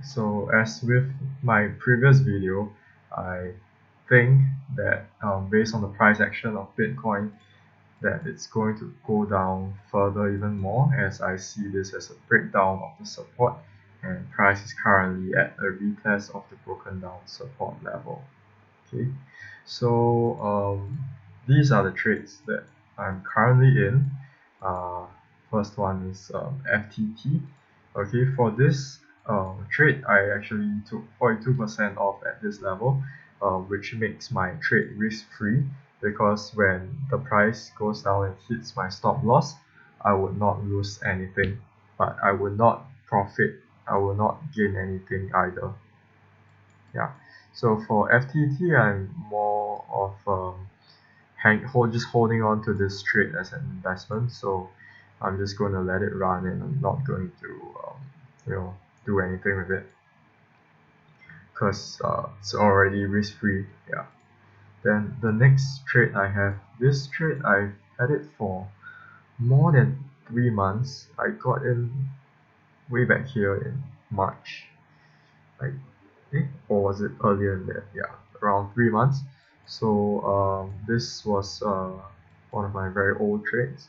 So as with my previous video, I think that based on the price action of Bitcoin, that it's going to go down further even more, as I see this as a breakdown of the support, and price is currently at a retest of the broken down support level. Okay, so these are the trades that I'm currently in. First one is FTT. Okay, for this trade, I actually took 42% off at this level, which makes my trade risk-free, because when the price goes down and hits my stop loss, I would not lose anything, but I would not profit, I will not gain anything either. Yeah, so for FTT, I'm more of just holding on to this trade as an investment. So I'm just going to let it run, and I'm not going to you know do anything with it, because it's already risk free. Yeah. Then the next trade I have, this trade I've had it for more than 3 months. I got in way back here in March, like or was it earlier than that? Yeah, around 3 months. So this was one of my very old trades.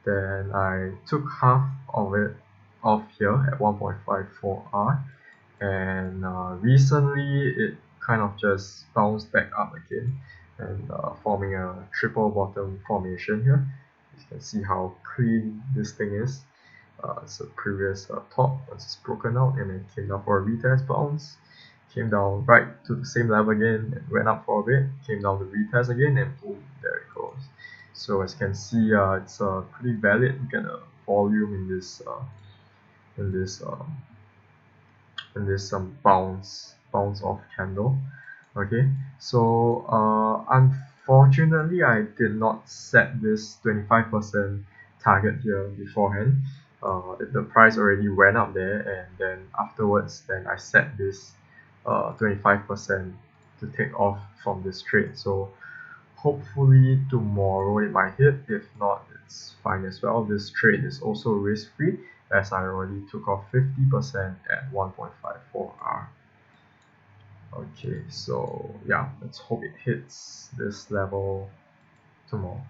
Then I took half of it off here at 1.54R, and recently it kind of just bounced back up again, and forming a triple bottom formation here. You can see how clean this thing is. It's a previous top, once it's broken out, and then came down for a retest bounce, came down right to the same level again, and went up for a bit, came down to retest again, and boom, there it goes. So as you can see, it's pretty valid. Look at the volume in this in this bounce off candle. Okay, so unfortunately I did not set this 25% target here beforehand. The price already went up there, and then afterwards then I set this 25% to take off from this trade. So hopefully tomorrow it might hit. If not, it's fine as well. This trade is also risk free, as I already took off 50% at 1.54R. Okay, so yeah, let's hope it hits this level tomorrow.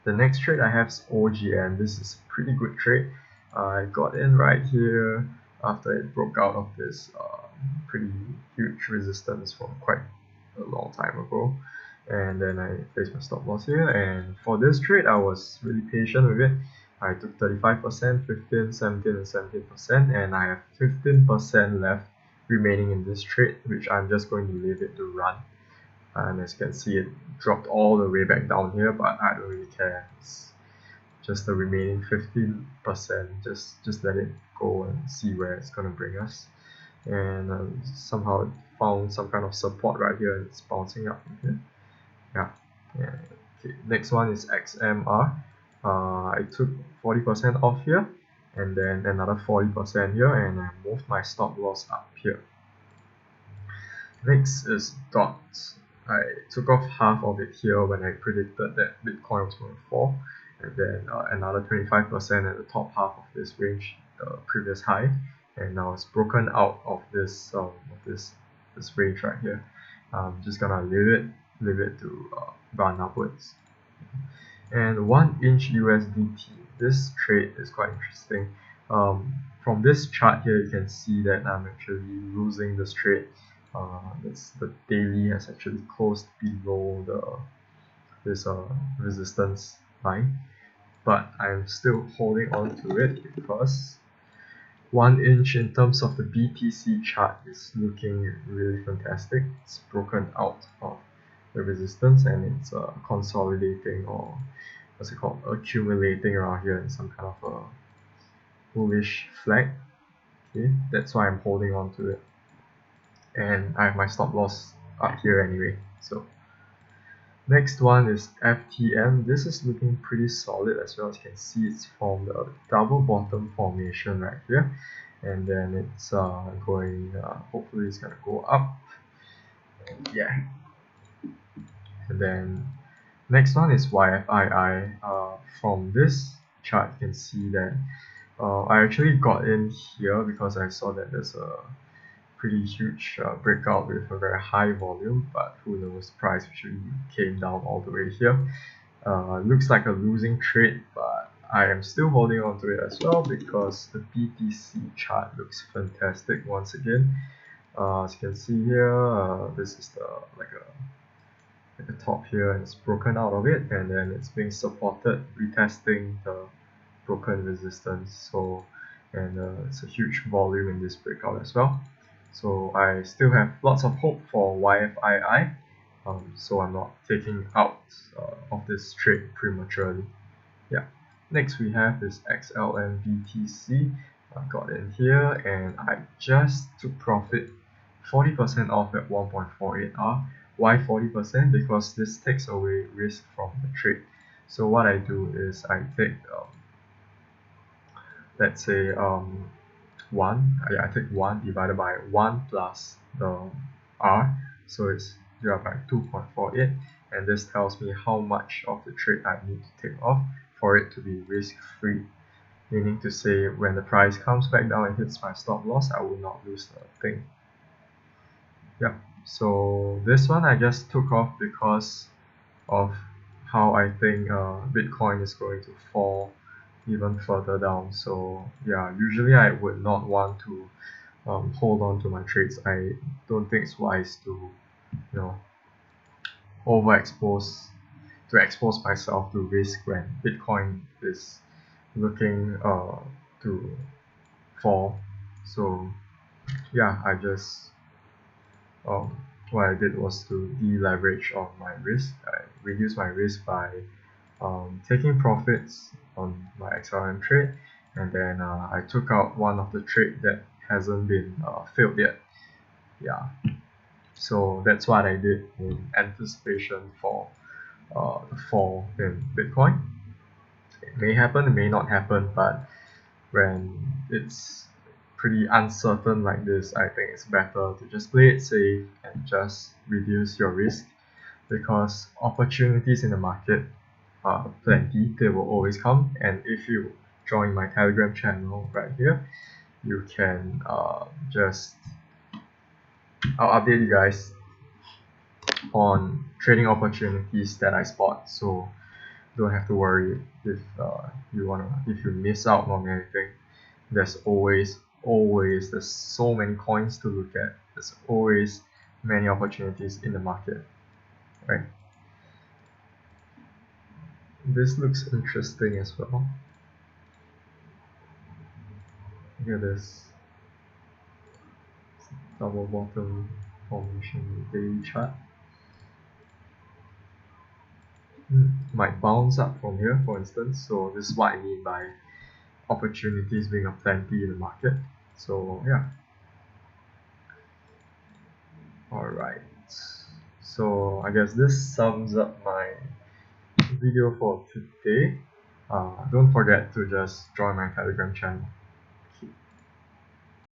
The next trade I have is OGN. This is a pretty good trade. I got in right here after it broke out of this pretty huge resistance from quite a long time ago, and then I placed my stop loss here. And for this trade, I was really patient with it. I took 35%, 15, 17, and 17%, and I have 15% left remaining in this trade, which I'm just going to leave it to run. And as you can see, it dropped all the way back down here, but I don't really care. It's just the remaining 15%. Just let it go and see where it's gonna bring us. And somehow it found some kind of support right here, and it's bouncing up from here. Yeah. Okay. Next one is XMR. I took 40% off here, and then another 40% here, and I moved my stop loss up here. Next is DOT. I took off half of it here when I predicted that Bitcoin was going to fall, and then another 25% at the top half of this range, the previous high, and now it's broken out of this this range right here. I'm just gonna leave it to run upwards. And 1 inch USDT. This trade is quite interesting. From this chart here, you can see that I'm actually losing this trade. The daily has actually closed below this resistance line, but I'm still holding on to it because 1 inch in terms of the BTC chart is looking really fantastic. It's broken out of the resistance, and it's consolidating, or what's it called, accumulating around here in some kind of a bullish flag. Okay, that's why I'm holding on to it, and I have my stop loss up here anyway. So next one is FTM. This is looking pretty solid as well. As you can see, it's formed a double bottom formation right here, and then it's going hopefully it's gonna go up. And yeah, and then next one is YFII. From this chart you can see that I actually got in here because I saw that there's a pretty huge breakout with a very high volume, but who knows, price actually came down all the way here. Looks like a losing trade, but I am still holding on to it as well because the BTC chart looks fantastic once again. As you can see here, this is the like a top here, and it's broken out of it, and then it's being supported, retesting the broken resistance. So, and it's a huge volume in this breakout as well. So I still have lots of hope for YFII. So I'm not taking out of this trade prematurely. Yeah. Next we have this XLM I got in here and I just took profit 40% off at 1.48R. Why 40%? Because this takes away risk from the trade. So what I do is I take let's say 1, I take 1 divided by 1 plus the R, so it's divided by 2.48, and this tells me how much of the trade I need to take off for it to be risk free, meaning to say when the price comes back down and hits my stop loss, I will not lose a thing. Yep, so this one I just took off because of how I think Bitcoin is going to fall even further down. So yeah, usually I would not want to hold on to my trades. I don't think it's wise to overexpose to expose myself to risk when Bitcoin is looking to fall. So yeah, I just um, what I did was to deleverage on my risk. I reduced my risk by taking profits on my XRM trade, and then I took out one of the trade that hasn't been filled yet. Yeah, so that's what I did in anticipation for the fall in Bitcoin. It may happen, it may not happen, but when it's pretty uncertain like this, I think it's better to just play it safe and just reduce your risk, because opportunities in the market are plenty. They will always come, and if you join my Telegram channel right here, you can just I'll update you guys on trading opportunities that I spot, so don't have to worry if if you miss out on anything. There's always there's so many coins to look at. There's always many opportunities in the market, right? This looks interesting as well. Look at this double bottom formation daily chart. Might bounce up from here, for instance. So this is what I mean by opportunities being a plenty in the market. So yeah. Alright. So I guess this sums up my video for today. Don't forget to just join my Telegram channel.